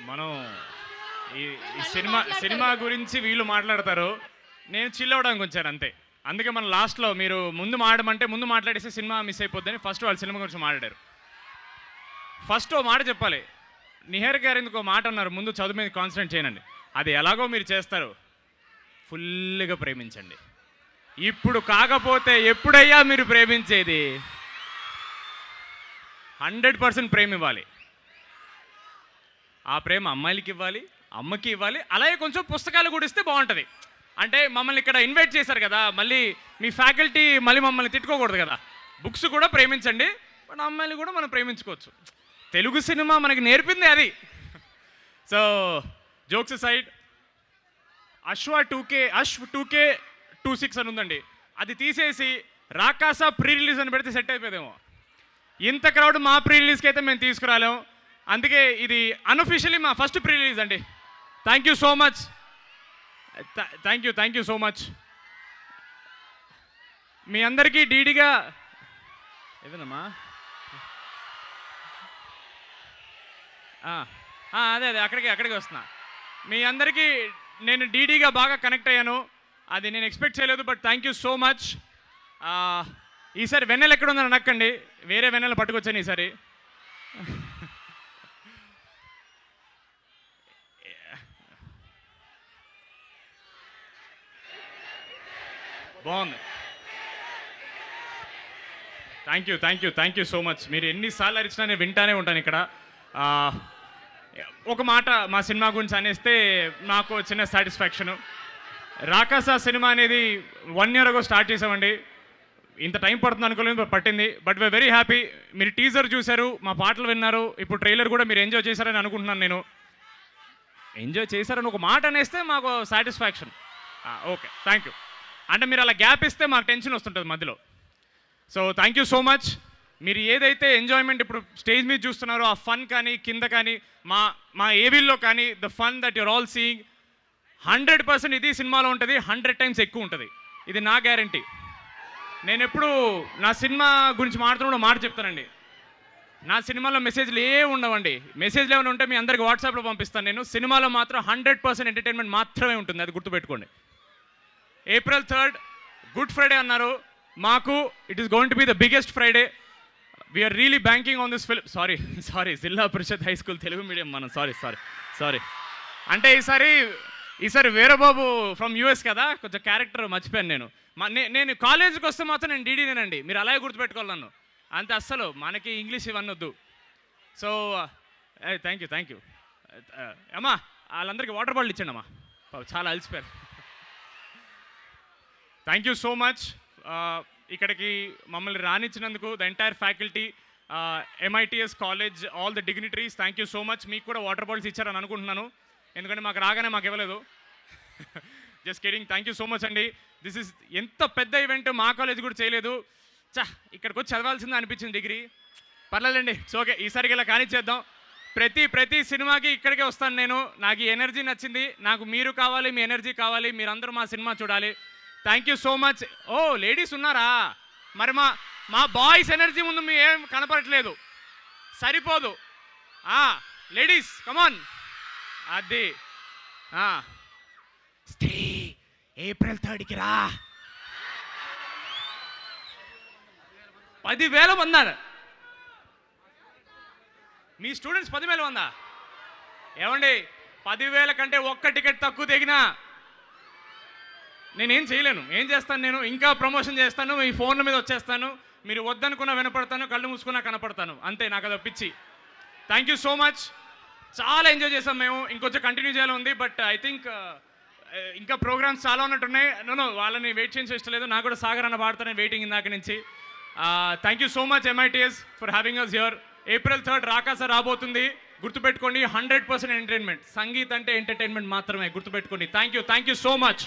మనం ఈ ఈ సినిమా గురించి వీళ్ళు మాట్లాడతారు, నేను చిల్ అవ్వడానికి వచ్చాను అంతే. అందుకే మనం లాస్ట్లో మీరు ముందు మాట్లాడేసి సినిమా మిస్ అయిపోద్దని ఫస్ట్ వాళ్ళు సినిమా గురించి మాట్లాడారు. ఫస్ట్ ఓ మాట చెప్పాలి, నిహార్ గారు ఎందుకు ఓ మాట అన్నారు, ముందు చదువు మీద కాన్సన్ట్రేట్ చేయనండి. అది ఎలాగో మీరు చేస్తారు, ఫుల్గా ప్రేమించండి. ఇప్పుడు కాకపోతే ఎప్పుడయ్యా మీరు ప్రేమించేది? 100% ప్రేమ ఇవ్వాలి. ఆ ప్రేమ అమ్మాయిలకి ఇవ్వాలి, అమ్మకి ఇవ్వాలి, అలాగే కొంచెం పుస్తకాలు కూడా ఇస్తే బాగుంటుంది. అంటే మమ్మల్ని ఇక్కడ ఇన్వైట్ చేశారు కదా, మళ్ళీ మీ ఫ్యాకల్టీ మళ్ళీ మమ్మల్ని తిట్టుకోకూడదు కదా. బుక్స్ కూడా ప్రేమించండి, బట్ అమ్మాయిలు కూడా మనం ప్రేమించుకోవచ్చు. తెలుగు సినిమా మనకి నేర్పింది అది. సో జోక్స్ సైడ్, అష్ 2K26 అని ఉందండి, అది తీసేసి రాకాస ప్రీ రిలీజ్ అని పెడితే సెట్ అయిపోయేదేమో. ఇంత క్రౌడ్ మా ప్రీ రిలీజ్కి అయితే మేము తీసుకురాలేము. అందుకే ఇది అన్అఫీషియలీ మా ఫస్ట్ ప్రీ రిలీజ్ అండి. Thank you so much, thank you so much. మీ అందరికీ డీడీగా ఏదమ్మా అదే అక్కడికి వస్తున్నా. మీ అందరికీ నేను డీడీగా బాగా కనెక్ట్ అయ్యాను, అది నేను ఎక్స్పెక్ట్ చేయలేదు, but thank you so much. ఈసారి వెన్నెల ఎక్కడ ఉందని అనక్కండి, వేరే వెన్నెల పట్టుకొచ్చాను ఈసారి. బాగుంది. Thank you so much. మీరు ఎన్నిసార్లు అరిచినా నేను వింటానే ఉంటాను ఇక్కడ. ఒక మాట మా సినిమా గురించి అనేస్తే నాకు చిన్న సాటిస్ఫాక్షను. రాకాస సినిమా అనేది 1 year ago స్టార్ట్ చేసామండి. ఇంత టైం పడుతుంది అనుకోలేదు, పట్టింది. But we're very happy. మీరు టీజర్ చూశారు, మా పాటలు విన్నారు, ఇప్పుడు ట్రైలర్ కూడా మీరు ఎంజాయ్ చేశారని అనుకుంటున్నాను. నేను ఎంజాయ్ చేశారని ఒక మాట అనేస్తే మాకు సాటిస్ఫాక్షన్. Okay, thank you. అంటే మీరు అలా గ్యాప్ ఇస్తే మాకు టెన్షన్ వస్తుంటుంది మధ్యలో. So thank you so much. మీరు ఏదైతే ఎంజాయ్మెంట్ ఇప్పుడు స్టేజ్ మీద చూస్తున్నారో, ఆ ఫన్ కానీ కింద కానీ మా ఏవిల్లో కానీ, the fun that you're all seeing 100% ఇది సినిమాలో ఉంటుంది, 100 times ఎక్కువ ఉంటుంది. ఇది నా గ్యారంటీ. నేను ఎప్పుడు నా సినిమా గురించి మాట్లాడుతున్న మాట చెప్తానండి, నా సినిమాలో మెసేజ్లు ఉండవండి. మెసేజ్లు ఏమైనా ఉంటే మీ అందరికి వాట్సాప్లో పంపిస్తాను నేను. సినిమాలో మాత్రం 100% ఎంటర్టైన్మెంట్ మాత్రమే ఉంటుంది, అది గుర్తుపెట్టుకోండి. April 3rd గుడ్ ఫ్రైడే అన్నారు మాకు. It is going to be the biggest Friday. We're really banking on this film. Sorry Zilla Parishad high school Telugu medium మనం. సారీ. అంటే ఈసారి వీరబాబు ఫ్రమ్ యూఎస్ కదా, కొంచెం క్యారెక్టర్ మర్చిపోయాను నేను. నేను కాలేజీకి వస్తే మాత్రం నేను డీడీనేనండి, మీరు అలాగే గుర్తుపెట్టుకోవాలి నన్ను. అంతే, అస్సలు మనకి ఇంగ్లీష్ ఇవన్నీ వద్దు. సో థ్యాంక్ యూ అమ్మా. వాళ్ళందరికీ వాటర్ బాటిల్ ఇచ్చండి అమ్మా, చాలా అలసిపోయారు. Thank you so much. ఇక్కడికి మమ్మల్ని రానిచ్చినందుకు the entire faculty, MITS college, all the dignitaries, thank you so much. మీకు కూడా వాటర్ బాటిల్స్ ఇచ్చారని అనుకుంటున్నాను, ఎందుకంటే మాకు రాగానే మాకు ఇవ్వలేదు. Just kidding. Thank you so much అండి. దిస్ ఇస్ ఎంత పెద్ద ఈవెంట్ మా కాలేజ్ కూడా చేయలేదు. ఇక్కడికి వచ్చి చదవాల్సిందే అనిపించింది డిగ్రీ. పర్లేదండి, ఓకే, ఈసారికి ఇలా కానిచ్చేద్దాం. ప్రతి సినిమాకి ఇక్కడికే వస్తాను నేను. నాకు ఈ ఎనర్జీ నచ్చింది, నాకు మీరు కావాలి, మీ ఎనర్జీ కావాలి, మీరందరూ మా సినిమా చూడాలి. Thank you so much. ఓ లేడీస్ ఉన్నారా? మరి మా బాయ్స్ ఎనర్జీ ముందు మీ ఏం కనపడట్లేదు, సరిపోదు. లేడీస్ కమాన్. అది స్త్రీ April 3rd రా. 10,000 మంది. మీ స్టూడెంట్స్ 10,000 మందా? ఏమండి, 10,000 కంటే ఒక్క టికెట్ తక్కువ తెగినా నేనేం చేయలేను. ఏం చేస్తాను నేను? ఇంకా ప్రమోషన్ చేస్తాను, మీ ఫోన్ల మీద వచ్చేస్తాను, మీరు వద్దనుకున్నా వినపడతాను, కళ్ళు మూసుకున్నా కనపడతాను, అంతే. నాకు అది ఒప్పించి. Thank you so much. చాలా ఎంజాయ్ చేసాం మేము. ఇంకొంచెం కంటిన్యూ చేయాలి ఉంది, బట్ ఐ థింక్ ఇంకా ప్రోగ్రామ్స్ చాలా ఉన్నట్టున్నాయి. నో వాళ్ళని వెయిట్ చేయించే ఇష్టం లేదు. నాకు కూడా సాగర్ అన్న పాడుతానే వెయిటింగ్ ఇందాక నుంచి. Thank you so much MITS for having us here. April 3rd Rakasa రాబోతుంది, గుర్తుపెట్టుకోండి. 100% ఎంటర్టైన్మెంట్. సంగీత్ అంటే ఎంటర్టైన్మెంట్ మాత్రమే, గుర్తుపెట్టుకోండి. Thank you so much.